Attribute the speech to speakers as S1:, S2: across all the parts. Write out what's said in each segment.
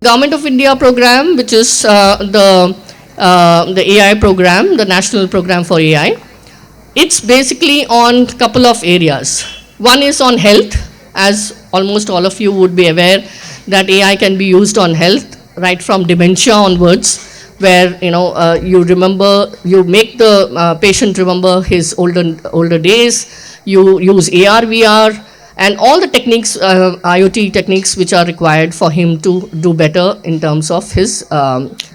S1: Government of India program, which is the AI program, the national program for AI. It's basically on a couple of areas. One is on health, as almost all of you would be aware that AI can be used on health, right from dementia onwards, where you remember, you make the patient remember his older days. You use AR, VR, and all the techniques, IoT techniques, which are required for him to do better in terms of his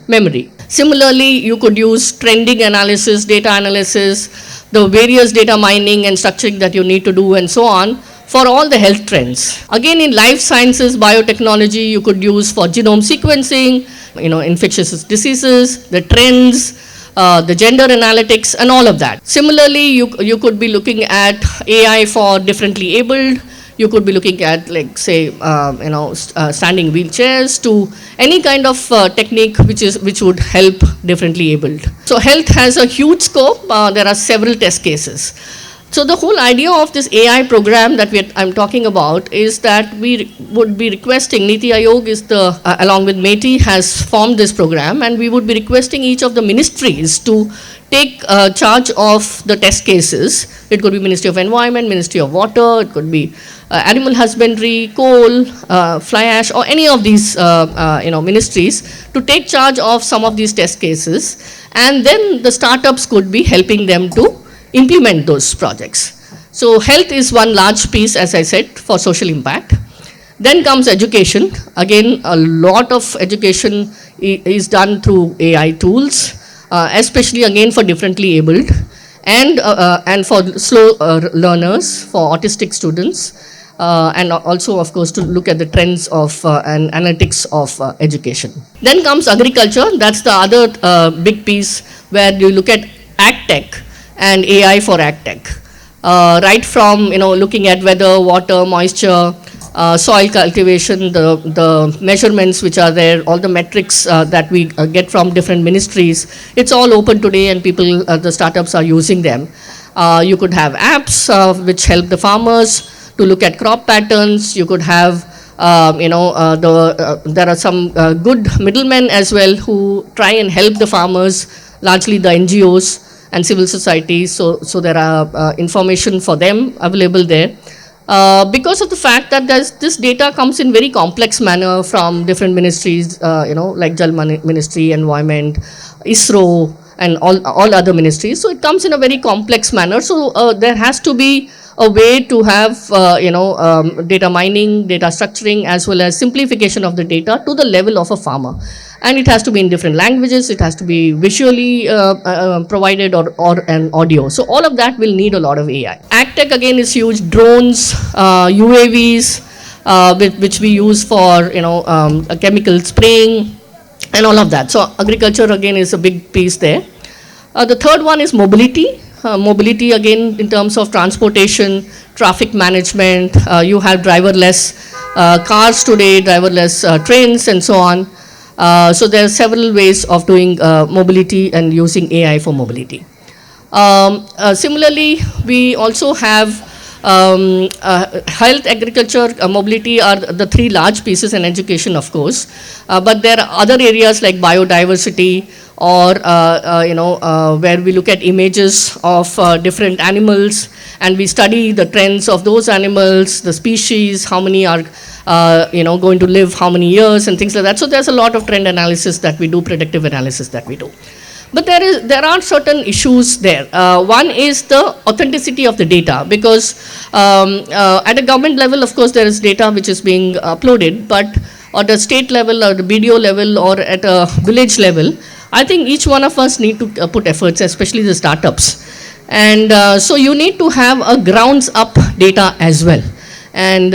S1: memory. Similarly, you could use trending analysis, data analysis, the various data mining and structuring that you need to do, and so on, for all the health trends. Again, in life sciences, biotechnology, you could use for genome sequencing, infectious diseases, the trends, the gender analytics, and all of that. Similarly, you could be looking at AI for differently abled. You could be looking at, like, say, standing wheelchairs, to any kind of technique which would help differently abled. So health has a huge scope. There are several test cases. So the whole idea of this AI program that I'm talking about is that we would be requesting, Niti Aayog is along with MeitY, has formed this program, and we would be requesting each of the ministries to take charge of the test cases. It could be Ministry of Environment, Ministry of Water, it could be Animal Husbandry, Coal, Fly Ash, or any of these ministries, to take charge of some of these test cases, and then the startups could be helping them to implement those projects. So health is one large piece, as I said, for social impact. Then comes education. Again, a lot of education is done through AI tools, especially again for differently abled, and for slow learners, for autistic students, and also, of course, to look at the trends of and analytics of education. Then comes agriculture. That's the other big piece, where you look at AgTech and AI for AgTech. Right from looking at weather, water, moisture, soil cultivation, the measurements which are there, all the metrics that we get from different ministries. It's all open today, and people, the startups are using them. You could have apps which help the farmers to look at crop patterns. You could have there are some good middlemen as well who try and help the farmers, largely the NGOs and civil society. So there are information for them available there. Because of the fact that this data comes in very complex manner from different ministries, like Jal Ministry, Environment, ISRO, and all other ministries. So it comes in a very complex manner. So there has to be a way to have data mining, data structuring, as well as simplification of the data to the level of a farmer. And it has to be in different languages. It has to be visually provided, or an audio. So all of that will need a lot of AI. AgTech again is huge. Drones, UAVs, which we use for chemical spraying, and all of that. So agriculture again is a big piece there. The third one is mobility. Mobility again in terms of transportation, traffic management. You have driverless cars today, driverless trains, and so on. So there are several ways of doing mobility and using AI for mobility. Similarly, we also have health, agriculture, mobility are the three large pieces, and education, of course. But there are other areas like biodiversity, or where we look at images of different animals, and we study the trends of those animals, the species, how many are going to live how many years, and things like that. So there's a lot of trend analysis that we do, predictive analysis that we do. But there are certain issues there. One is the authenticity of the data, because at a government level, of course, there is data which is being uploaded, but at the state level, or the BDO level, or at a village level, I think each one of us need to put efforts, especially the startups. And so you need to have a grounds up data as well, and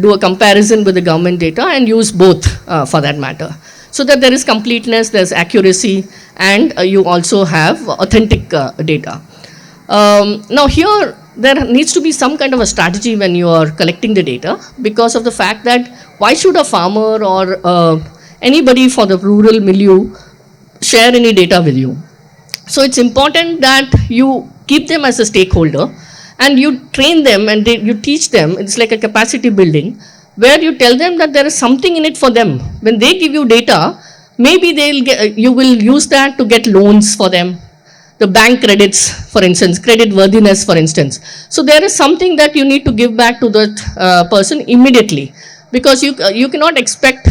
S1: do a comparison with the government data, and use both for that matter, so that there is completeness, there's accuracy, and you also have authentic data. Now here, there needs to be some kind of a strategy when you are collecting the data, because of the fact that why should a farmer or anybody for the rural milieu share any data with you? So it's important that you keep them as a stakeholder, and you train them, and you teach them. It's like a capacity building, where you tell them that there is something in it for them. When they give you data, maybe you will use that to get loans for them, the bank credits, for instance, credit worthiness, for instance. So there is something that you need to give back to that person immediately, because you cannot expect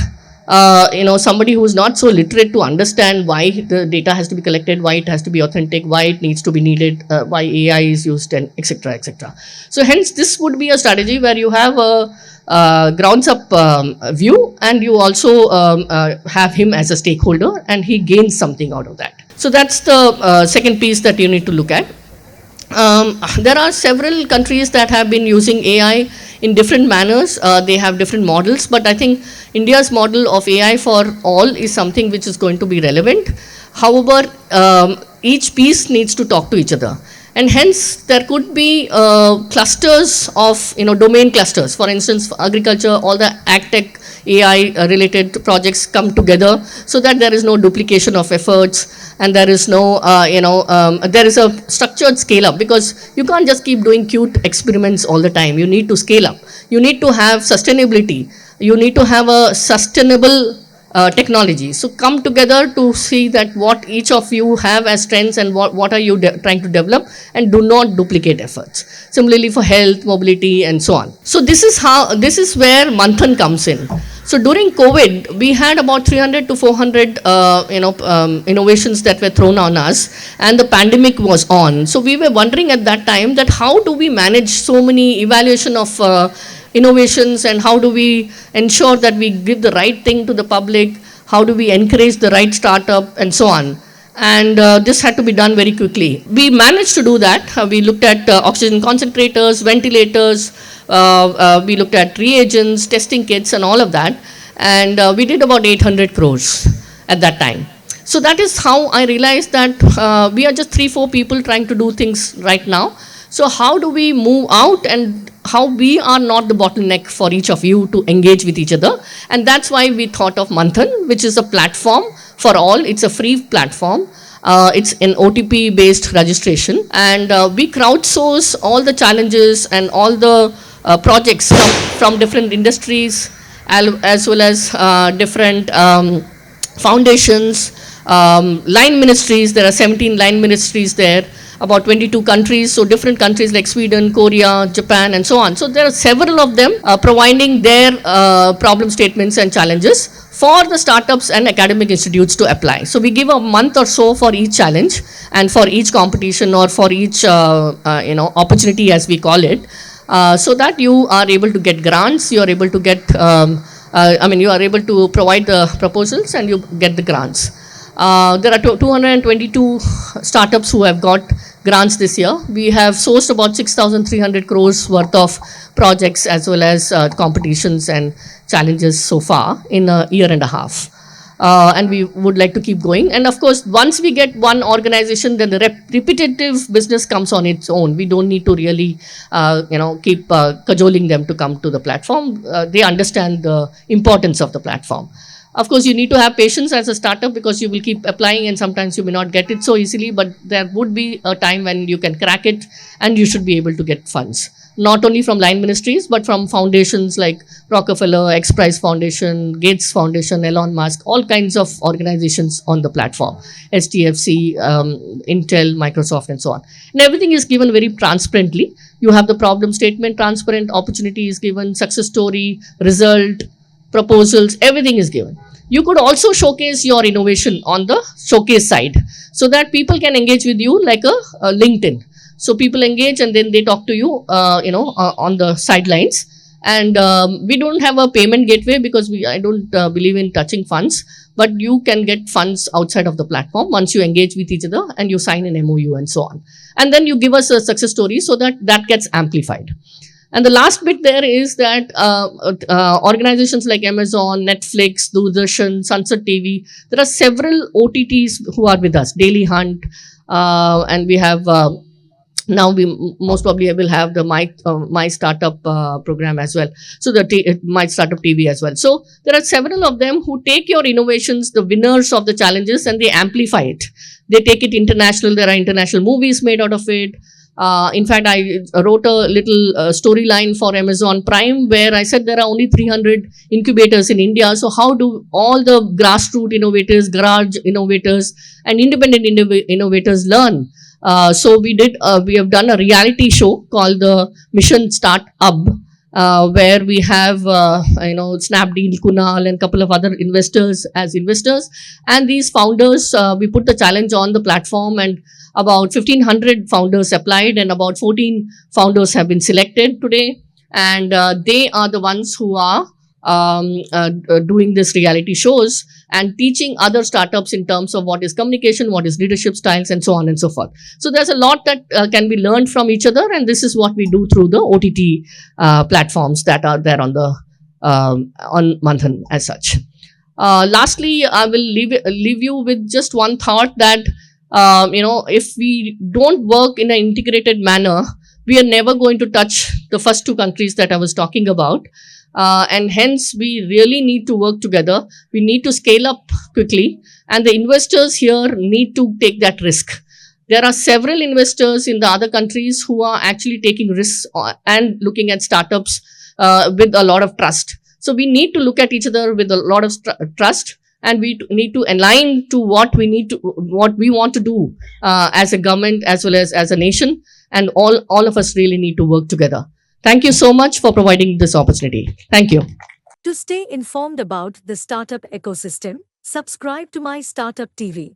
S1: somebody who is not so literate to understand why the data has to be collected, why it has to be authentic, why it needs to be needed, why AI is used, and etc. etc. So hence this would be a strategy where you have a grounds up view, and you also have him as a stakeholder, and he gains something out of that. So that's the second piece that you need to look at. There are several countries that have been using AI in different manners. They have different models, but I think India's model of AI for all is something which is going to be relevant. However, each piece needs to talk to each other, and hence there could be clusters of domain clusters. For instance, for agriculture, all the agtech AI related projects come together so that there is no duplication of efforts, and there is no there is a structured scale up, because you can't just keep doing cute experiments all the time. You need to scale up. You need to have sustainability. You need to have a sustainable technology. So come together to see that what each of you have as strengths, and what are you trying to develop, and do not duplicate efforts. Similarly for health, mobility, and so on. So this is where Manthan comes in. So during COVID, we had about 300 to 400 innovations that were thrown on us, and the pandemic was on. So we were wondering at that time that how do we manage so many evaluation of innovations, and how do we ensure that we give the right thing to the public, how do we encourage the right startup, and so on. And this had to be done very quickly. We managed to do that. We looked at oxygen concentrators, ventilators, we looked at reagents, testing kits, and all of that. And we did about 800 crores at that time. So that is how I realized that we are just 3-4 people trying to do things right now. So how do we move out, and how we are not the bottleneck for each of you to engage with each other? And that's why we thought of Manthan, which is a platform for all. It's a free platform. It's an OTP based registration, and we crowdsource all the challenges and all the projects from different industries, as well as different foundations, line ministries. There are 17 line ministries there, about 22 countries, so different countries like Sweden, Korea, Japan, and so on. So there are several of them providing their problem statements and challenges for the startups and academic institutes to apply. So we give a month or so for each challenge, and for each competition, or for each opportunity, as we call it, so that you are able to get grants, you are able to get you are able to provide the proposals, and you get the grants. There are 222 startups who have got grants this year. We have sourced about 6,300 crores worth of projects, as well as competitions and challenges so far in a year and a half. And we would like to keep going. And of course, once we get one organization, then the repetitive business comes on its own. We don't need to really, keep cajoling them to come to the platform. They understand the importance of the platform. Of course, you need to have patience as a startup, because you will keep applying and sometimes you may not get it so easily, but there would be a time when you can crack it, and you should be able to get funds. Not only from line ministries, but from foundations like Rockefeller, X Prize Foundation, Gates Foundation, Elon Musk, all kinds of organizations on the platform, STFC, Intel, Microsoft, and so on. And everything is given very transparently. You have the problem statement, transparent, opportunity is given, success story, result, proposals, everything is given. You could also showcase your innovation on the showcase side, so that people can engage with you like a LinkedIn. So people engage, and then they talk to you, on the sidelines. And we don't have a payment gateway, because I don't believe in touching funds, but you can get funds outside of the platform once you engage with each other and you sign an MOU and so on. And then you give us a success story, so that gets amplified. And the last bit there is that organizations like Amazon, Netflix, Doordarshan, Sunset TV, there are several OTTs who are with us, Daily Hunt, and we have, now we most probably will have the My Startup program as well. So the MyStartup TV as well. So there are several of them who take your innovations, the winners of the challenges, and they amplify it. They take it international. There are international movies made out of it. In fact, I wrote a little storyline for Amazon Prime where I said there are only 300 incubators in India. So, how do all the grassroots innovators, garage innovators, and independent innovators learn? We have done a reality show called the Mission Start Up, where we have Snapdeal, Kunal, and a couple of other investors as investors, and these founders. We put the challenge on the platform, and about 1,500 founders applied, and about 14 founders have been selected today, and they are the ones who are doing this reality shows and teaching other startups in terms of what is communication, what is leadership styles, and so on and so forth. So there's a lot that can be learned from each other, and this is what we do through the OTT platforms that are there on the on Manthan as such. Lastly, I will leave you with just one thought that if we don't work in an integrated manner, we are never going to touch the first two countries that I was talking about. And hence, we really need to work together. We need to scale up quickly, and the investors here need to take that risk. There are several investors in the other countries who are actually taking risks and looking at startups with a lot of trust. So we need to look at each other with a lot of trust, and we need to align to what we want to do as a government as well as a nation, and all of us really need to work together. Thank you so much for providing this opportunity. Thank you.
S2: To stay informed about the startup ecosystem, subscribe to My Startup TV.